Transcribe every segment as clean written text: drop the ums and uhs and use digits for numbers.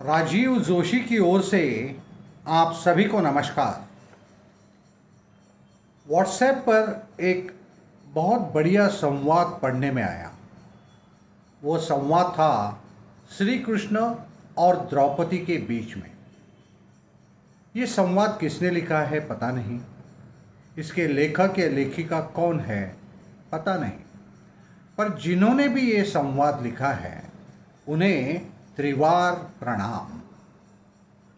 राजीव जोशी की ओर से आप सभी को नमस्कार। व्हाट्सएप पर एक बहुत बढ़िया संवाद पढ़ने में आया। वो संवाद था श्री कृष्ण और द्रौपदी के बीच में। ये संवाद किसने लिखा है पता नहीं, इसके लेखक या लेखिका कौन है पता नहीं, पर जिन्होंने भी ये संवाद लिखा है उन्हें त्रिवार प्रणाम।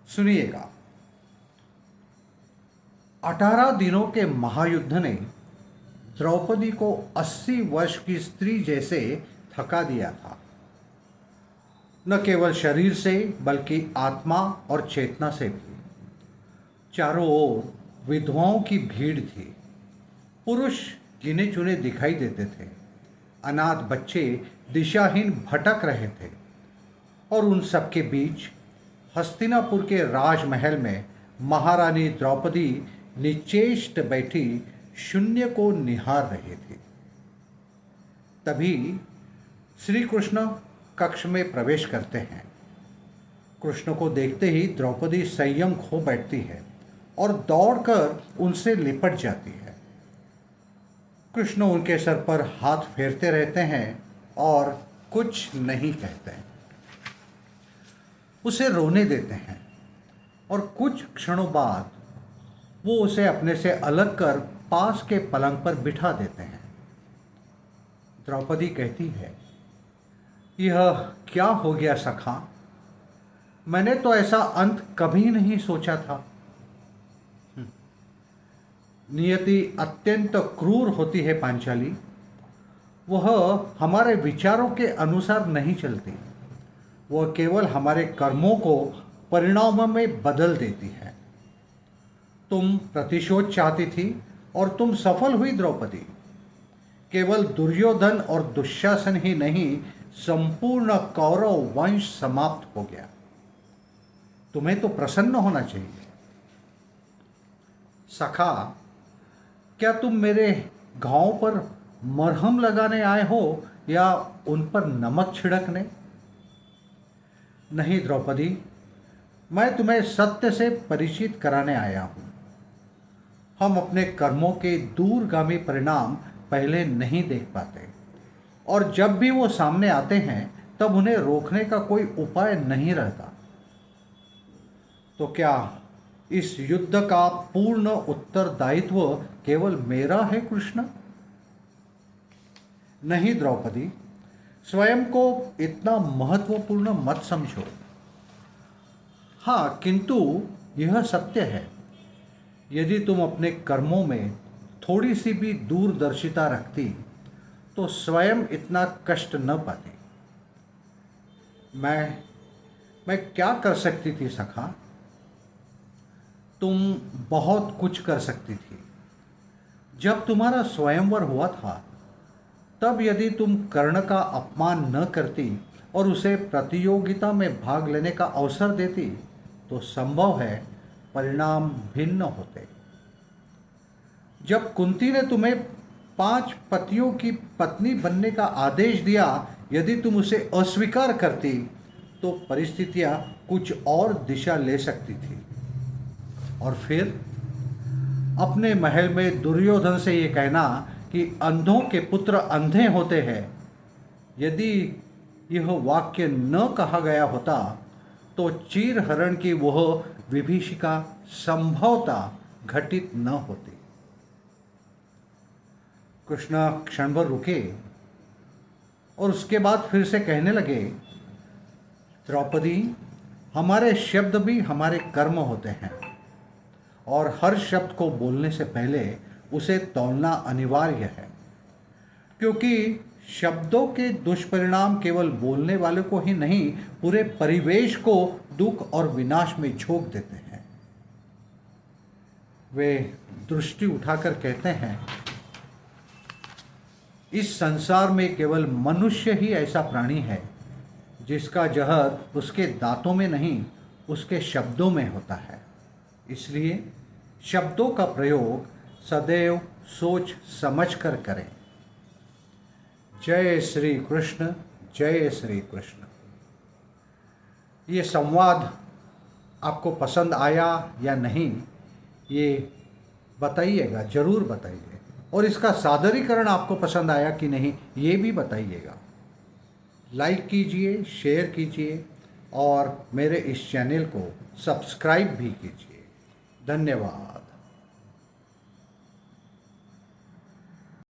सुनिएगा। 18 दिनों के महायुद्ध ने द्रौपदी को 80 वर्ष की स्त्री जैसे थका दिया था, न केवल शरीर से बल्कि आत्मा और चेतना से भी। चारों ओर विधवाओं की भीड़ थी, पुरुष गिने चुने दिखाई देते थे, अनाथ बच्चे दिशाहीन भटक रहे थे, और उन सबके बीच हस्तिनापुर के राजमहल में महारानी द्रौपदी निचेष्ट बैठी शून्य को निहार रही थी। तभी श्री कृष्ण कक्ष में प्रवेश करते हैं। कृष्ण को देखते ही द्रौपदी संयम खो बैठती है और दौड़कर उनसे लिपट जाती है। कृष्ण उनके सर पर हाथ फेरते रहते हैं और कुछ नहीं कहते हैं। उसे रोने देते हैं और कुछ क्षणों बाद वो उसे अपने से अलग कर पास के पलंग पर बिठा देते हैं। द्रौपदी कहती है, यह क्या हो गया सखा? मैंने तो ऐसा अंत कभी नहीं सोचा था। नियति अत्यंत क्रूर होती है पांचाली। वह हमारे विचारों के अनुसार नहीं चलती, वह केवल हमारे कर्मों को परिणामों में बदल देती है। तुम प्रतिशोध चाहती थी और तुम सफल हुई द्रौपदी। केवल दुर्योधन और दुशासन ही नहीं, संपूर्ण कौरव वंश समाप्त हो गया। तुम्हें तो प्रसन्न होना चाहिए। सखा, क्या तुम मेरे घावों पर मरहम लगाने आए हो या उन पर नमक छिड़कने? नहीं द्रौपदी, मैं तुम्हें सत्य से परिचित कराने आया हूँ। हम अपने कर्मों के दूरगामी परिणाम पहले नहीं देख पाते, और जब भी वो सामने आते हैं तब उन्हें रोकने का कोई उपाय नहीं रहता। तो क्या इस युद्ध का पूर्ण उत्तरदायित्व केवल मेरा है कृष्ण? नहीं द्रौपदी, स्वयं को इतना महत्वपूर्ण मत समझो। हाँ, किंतु यह सत्य है, यदि तुम अपने कर्मों में थोड़ी सी भी दूरदर्शिता रखती तो स्वयं इतना कष्ट न पाती। मैं क्या कर सकती थी सखा? तुम बहुत कुछ कर सकती थी। जब तुम्हारा स्वयंवर हुआ था तब यदि तुम कर्ण का अपमान न करती और उसे प्रतियोगिता में भाग लेने का अवसर देती तो संभव है परिणाम भिन्न होते। जब कुंती ने तुम्हें 5 पतियों की पत्नी बनने का आदेश दिया, यदि तुम उसे अस्वीकार करती तो परिस्थितियां कुछ और दिशा ले सकती थी। और फिर अपने महल में दुर्योधन से ये कहना कि अंधों के पुत्र अंधे होते हैं, यदि यह वाक्य न कहा गया होता तो चीरहरण की वह विभीषिका संभवतः घटित न होती। कृष्ण क्षण भर रुके और उसके बाद फिर से कहने लगे, द्रौपदी, हमारे शब्द भी हमारे कर्म होते हैं, और हर शब्द को बोलने से पहले उसे तौलना अनिवार्य है, क्योंकि शब्दों के दुष्परिणाम केवल बोलने वाले को ही नहीं, पूरे परिवेश को दुख और विनाश में झोंक देते हैं। वे दृष्टि उठाकर कहते हैं, इस संसार में केवल मनुष्य ही ऐसा प्राणी है जिसका जहर उसके दांतों में नहीं, उसके शब्दों में होता है। इसलिए शब्दों का प्रयोग सदैव सोच समझ कर करें। जय श्री कृष्ण, जय श्री कृष्ण। ये संवाद आपको पसंद आया या नहीं, ये बताइएगा, ज़रूर बताइए। और इसका सादरीकरण आपको पसंद आया कि नहीं, ये भी बताइएगा। लाइक कीजिए, शेयर कीजिए और मेरे इस चैनल को सब्सक्राइब भी कीजिए। धन्यवाद।